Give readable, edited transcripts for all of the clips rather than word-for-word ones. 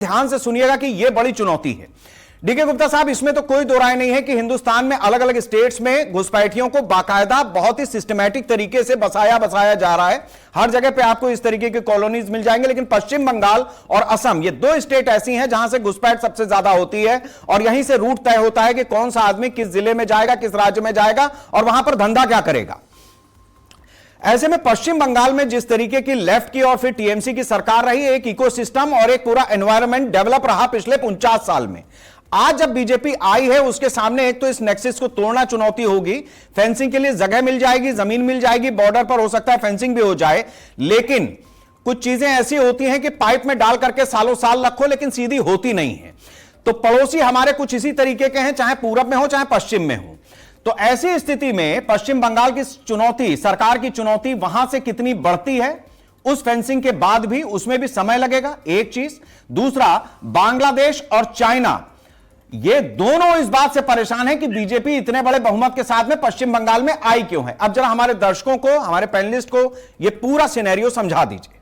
ध्यान से सुनिएगा कि यह बड़ी चुनौती है। डीके गुप्ता साहब, इसमें तो कोई दो राय नहीं है कि हिंदुस्तान में अलग अलग स्टेट्स में घुसपैठियों को बाकायदा बहुत ही सिस्टमैटिक तरीके से बसाया जा रहा है। हर जगह पे आपको इस तरीके की कॉलोनीज मिल जाएंगे, लेकिन पश्चिम बंगाल और असम, ये दो स्टेट ऐसी हैं जहां से घुसपैठ सबसे ज्यादा होती है और यहीं से रूट तय होता है कि कौन सा आदमी किस जिले में जाएगा, किस राज्य में जाएगा और वहां पर धंधा क्या करेगा। ऐसे में पश्चिम बंगाल में जिस तरीके की लेफ्ट की और फिर टीएमसी की सरकार रही, एक इकोसिस्टम और एक पूरा एनवायरनमेंट डेवलप रहा पिछले 49 साल में। आज जब बीजेपी आई है, उसके सामने एक तो इस नेक्सस को तोड़ना चुनौती होगी। फेंसिंग के लिए जगह मिल जाएगी, जमीन मिल जाएगी, बॉर्डर पर हो सकता है फेंसिंग भी हो जाए, लेकिन कुछ चीजें ऐसी होती हैं कि पाइप में डाल करके सालों साल रखो लेकिन सीधी होती नहीं है। तो पड़ोसी हमारे कुछ इसी तरीके के हैं, चाहे पूरब में हो चाहे पश्चिम में हो। तो ऐसी स्थिति में पश्चिम बंगाल की चुनौती, सरकार की चुनौती वहां से कितनी बढ़ती है उस फेंसिंग के बाद भी, उसमें भी समय लगेगा, एक चीज। दूसरा, बांग्लादेश और चाइना, ये दोनों इस बात से परेशान है कि बीजेपी इतने बड़े बहुमत के साथ में पश्चिम बंगाल में आई क्यों है। अब जरा हमारे दर्शकों को, हमारे पैनलिस्ट को यह पूरा सिनेरियो समझा दीजिए।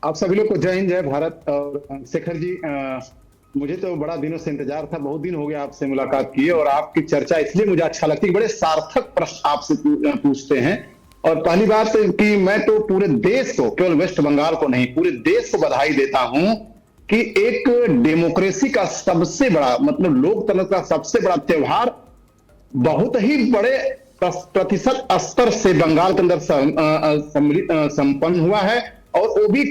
आप सभी लोग को जय हिंद, जय भारत। और शेखर जी, मुझे तो बड़ा दिनों से इंतजार था, बहुत दिन हो गया आपसे मुलाकात किए, और आपकी चर्चा इसलिए मुझे अच्छा लगती है, बड़े सार्थक प्रश्न आपसे पूछते हैं। और पहली बात कि मैं तो पूरे देश को, केवल वेस्ट बंगाल को नहीं, पूरे देश को बधाई देता हूं कि एक डेमोक्रेसी का सबसे बड़ा, मतलब लोकतंत्र का सबसे बड़ा त्योहार बहुत ही बड़े प्रतिशत स्तर से बंगाल के अंदर संपन्न हुआ है, और वो भी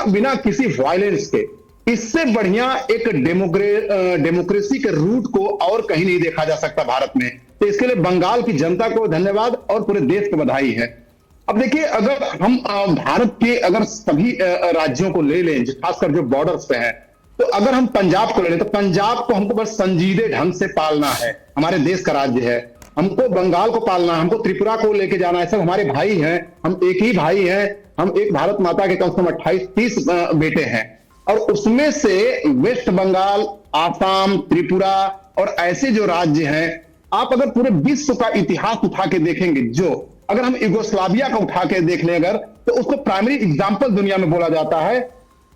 बिना किसी वायलेंस के। इससे बढ़िया एक डेमोक्रेसी के रूट को और कहीं नहीं देखा जा सकता भारत में। तो इसके लिए बंगाल की जनता को धन्यवाद और पूरे देश को बधाई है। अब देखिए, अगर हम भारत के अगर सभी राज्यों को ले लें, खासकर जो बॉर्डर्स पे हैं, तो अगर हम पंजाब को ले लें तो पंजाब को हमको बस संजीदे ढंग से पालना है, हमारे देश का राज्य है। हमको बंगाल को पालना है, हमको त्रिपुरा को लेके जाना है, सब हमारे भाई हैं, हम एक ही भाई हैं, हम एक भारत माता के कम से कम 28-30 बेटे हैं। और उसमें से वेस्ट बंगाल, आसाम, त्रिपुरा और ऐसे जो राज्य हैं, आप अगर पूरे विश्व का इतिहास उठा के देखेंगे, जो अगर हम यूगोस्लाविया का उठा के देख लें अगर, तो उसको प्राइमरी एग्जांपल दुनिया में बोला जाता है।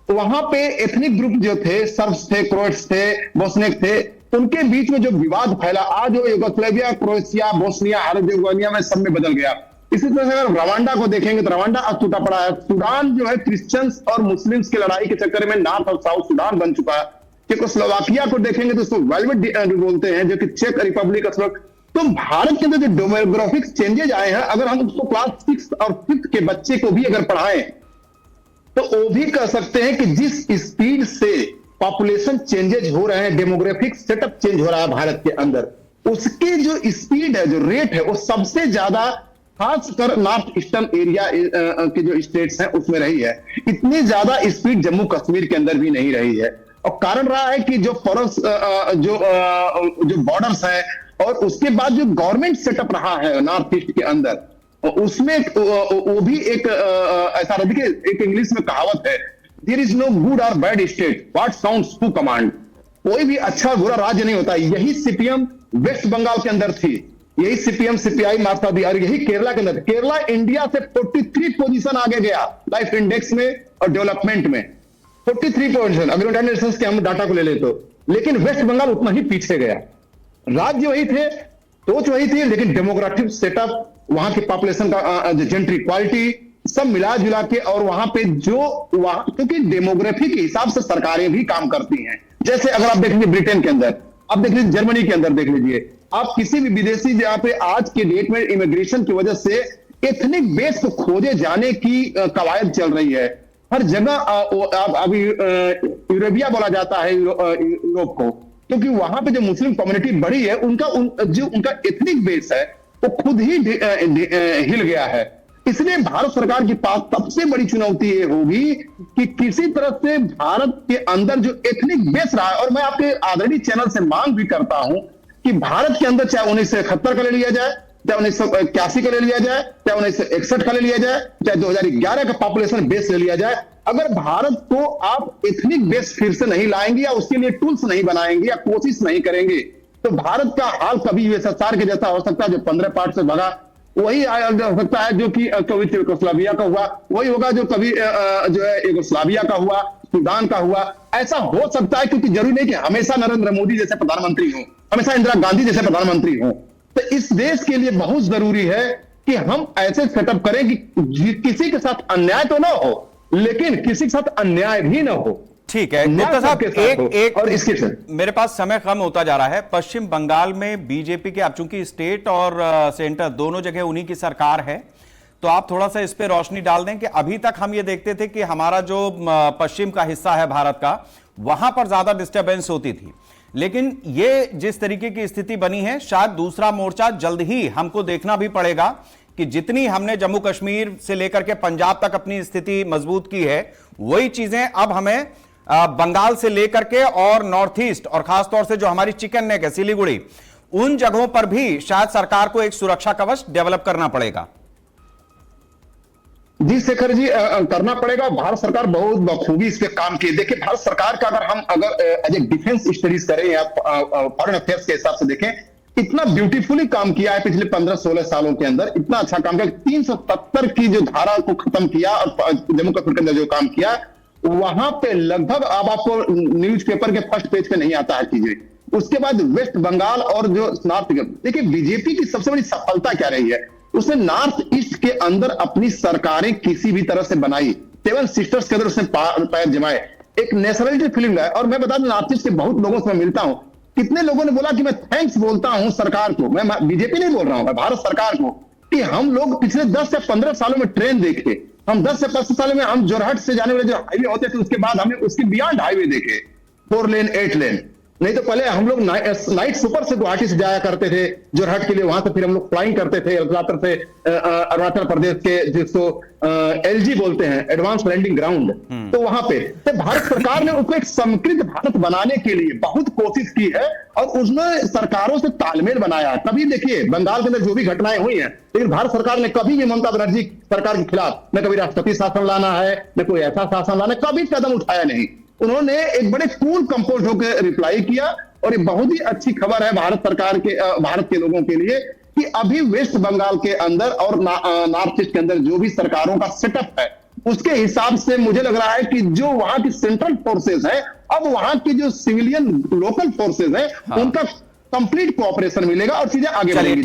तो वहां पे एथनिक ग्रुप जो थे, सर्ब्स थे, क्रोएट्स थे, बोस्नियक थे, उनके बीच में जो विवाद फैला, आज वो यूगोस्लाविया, क्रोएशिया, बोस्निया, हर्जेगोविना में सब में बदल गया। इसी तरह से अगर रवांडा को देखेंगे तो रवांडा आज टूटा पड़ा है। सूडान जो है क्रिश्चियंस और मुस्लिम्स की लड़ाई के चक्कर में नॉर्थ और साउथ सूडान बन चुका है। चेकोस्लोवाकिया को देखेंगे तो उसको वेलवेट बोलते हैं, जो कि चेक रिपब्लिक। तो भारत के अंदर जो डेमोग्राफिक चेंजेज आए हैं, अगर हम उसको क्लास 6 और 5th के बच्चे को भी अगर पढ़ाएं तो वो भी कह सकते हैं कि जिस स्पीड से पॉपुलेशन चेंजेज हो रहे हैं, डेमोग्राफिक सेटअप चेंज हो रहा है भारत के अंदर, उसके जो स्पीड है, जो रेट है, वो सबसे ज्यादा खासकर नॉर्थ ईस्टर्न एरिया के जो स्टेट्स हैं उसमें रही है। इतनी ज्यादा स्पीड जम्मू कश्मीर के अंदर भी नहीं रही है। और कारण रहा है कि जो फॉरेस्ट जो बॉर्डर्स है और उसके बाद जो गवर्नमेंट सेटअप रहा है नॉर्थ ईस्ट के अंदर, उसमें वो भी एक ऐसा रहा। देखिए, एक इंग्लिश में कहावत है, there is no good or bad state, what sounds to command. कोई भी अच्छा बुरा राज्य नहीं होता। यही सीपीएम वेस्ट बंगाल के अंदर थी, यही सीपीएम सीपीआई मार्क्सवादी, और यही केरला के अंदर। केरला इंडिया से 43 पोजीशन आगे गया लाइफ इंडेक्स में और डेवलपमेंट में, 43 पोजीशन अगर यूनाइटेड नेशंस के हम डाटा को ले ले तो। लेकिन वेस्ट बंगाल उतना ही पीछे गया। राज्य वही थे, सोच वही थी, लेकिन डेमोग्राफिक सेटअप, वहां की पॉपुलेशन का जेंट्री क्वालिटी सब मिला जुला के, और वहां पे जो वहां, क्योंकि डेमोग्राफी के हिसाब से सरकारें भी काम करती हैं। जैसे अगर आप देख लीजिए ब्रिटेन के अंदर, आप देख लीजिए जर्मनी के अंदर, देख लीजिए आप किसी भी विदेशी जहां पे आज के डेट में इमिग्रेशन की वजह से एथनिक बेस को खोजे जाने की कवायद चल रही है। हर जगह अभी यूरोपिया बोला जाता है यूरोप को, क्योंकि वहां पे जो मुस्लिम कम्युनिटी बढ़ी है, जो उनका एथनिक बेस है वो खुद ही हिल गया है। इसलिए भारत सरकार के पास सबसे बड़ी चुनौती ये होगी कि किसी तरह से भारत के अंदर जो एथनिक बेस रहा है, और मैं आपके आदरणीय चैनल से मांग भी करता हूं कि भारत के अंदर चाहे 1971 का ले लिया जाए, चाहे 1981 का ले लिया जाए, चाहे 1961 का ले लिया जाए, चाहे 2011 का पॉपुलेशन बेस ले लिया जाए, अगर भारत को आप एथनिक बेस फिर से नहीं लाएंगे या उसके लिए टूल्स नहीं बनाएंगे या कोशिश नहीं करेंगे, तो भारत का हाल कभी यूएसएसआर के जैसा हो सकता है, जो 15 पार्ट से भगा वही हो सकता है जो कि कभी यूगोस्लाविया का हुआ, वही होगा जो कभी जो है यूगोस्लाविया का हुआ, सूडान का हुआ। ऐसा हो सकता है, क्योंकि जरूरी नहीं कि हमेशा नरेंद्र मोदी जैसे प्रधानमंत्री हो, हमेशा इंदिरा गांधी जैसे प्रधानमंत्री हो। तो इस देश के लिए बहुत जरूरी है कि हम ऐसे सेटअप करें कि किसी के साथ अन्याय तो ना हो, लेकिन किसी के साथ अन्याय भी ना हो। ठीक है गुप्ता साहब, एक और इसके मेरे पास समय कम होता जा रहा है। पश्चिम बंगाल में बीजेपी के, अब चूंकि स्टेट और सेंटर दोनों जगह उन्हीं की सरकार है, तो आप थोड़ा सा इस पे रोशनी डाल दें कि अभी तक हम ये देखते थे कि हमारा जो पश्चिम का हिस्सा है भारत का, वहां पर ज्यादा डिस्टर्बेंस होती थी, लेकिन ये जिस तरीके की स्थिति बनी है, शायद दूसरा मोर्चा जल्द ही हमको देखना भी पड़ेगा कि जितनी हमने जम्मू कश्मीर से लेकर के पंजाब तक अपनी स्थिति मजबूत की है, वही चीजें अब हमें बंगाल से लेकर के और नॉर्थ ईस्ट और खासतौर से जो हमारी चिकन नेक है सिलीगुड़ी, उन जगहों पर भी शायद सरकार को एक सुरक्षा कवच डेवलप करना पड़ेगा। जी शेखर जी, करना पड़ेगा। भारत सरकार बहुत बखूबी इस पे काम की। देखिए, भारत सरकार का अगर एज ए डिफेंस स्टडीज करें या फॉरेन अफेयर्स के हिसाब से देखें, इतना ब्यूटीफुली काम किया है पिछले 15-16 सालों के अंदर, इतना अच्छा काम किया। 370 की जो धारा को खत्म किया और जम्मू कश्मीर के अंदर जो काम किया, वहां पे लगभग अब आपको न्यूज़पेपर के फर्स्ट पेज पे नहीं आता है चीजें। उसके बाद वेस्ट बंगाल और जो नॉर्थ, देखिए बीजेपी की सबसे बड़ी सफलता क्या रही है, उसने नॉर्थ ईस्ट के अंदर अपनी सरकारें किसी भी तरह से बनाई, 7 सिस्टर्स के अंदर उसने पैर जमाए, एक नेशनलिटी फीलिंग है। और मैं बता दूं, नॉर्थ ईस्ट के बहुत लोगों से मैं मिलता हूं, कितने लोगों ने बोला कि मैं थैंक्स बोलता हूं सरकार को, मैं बीजेपी नहीं बोल रहा हूं, मैं भारत सरकार को, कि हम लोग पिछले 10 से 15 सालों में ट्रेन देखे, हम 10 से 15 सालों में हम जोरहट से जाने वाले जो हाईवे होते थे, उसके बाद हमने उसके बियॉन्ड हाईवे देखे, 4 लेन 8 लेन। नहीं तो पहले हम लोग नाइट सुपर से गुवाहाटी से जाया करते थे जोरहट के लिए, वहां से फिर हम लोग फ्लाइंग करते थे अल्लातर से अरुणाचल प्रदेश के, जिसको एलजी बोलते हैं, एडवांस लैंडिंग ग्राउंड। तो वहां पे तो भारत सरकार ने उसको एक समृद्ध भारत बनाने के लिए बहुत कोशिश की है और उसने सरकारों से तालमेल बनाया है। तभी देखिए बंगाल के अंदर जो भी घटनाएं हुई हैं, लेकिन भारत सरकार ने कभी भी ममता बनर्जी सरकार के खिलाफ न कभी राष्ट्रपति शासन लाना है, न कोई ऐसा शासन लाना, कभी कदम उठाया नहीं। उन्होंने एक बड़े कूल कंपोज होकर रिप्लाई किया। और ये बहुत ही अच्छी खबर है भारत सरकार के, भारत के लोगों के लिए, कि अभी वेस्ट बंगाल के अंदर और नॉर्थ ईस्ट के अंदर जो भी सरकारों का सेटअप है, उसके हिसाब से मुझे लग रहा है कि जो वहां की सेंट्रल फोर्सेस है, अब वहां की जो सिविलियन लोकल फोर्सेस है, उनका कंप्लीट कोऑपरेशन मिलेगा और चीजें आगे बढ़ेंगी।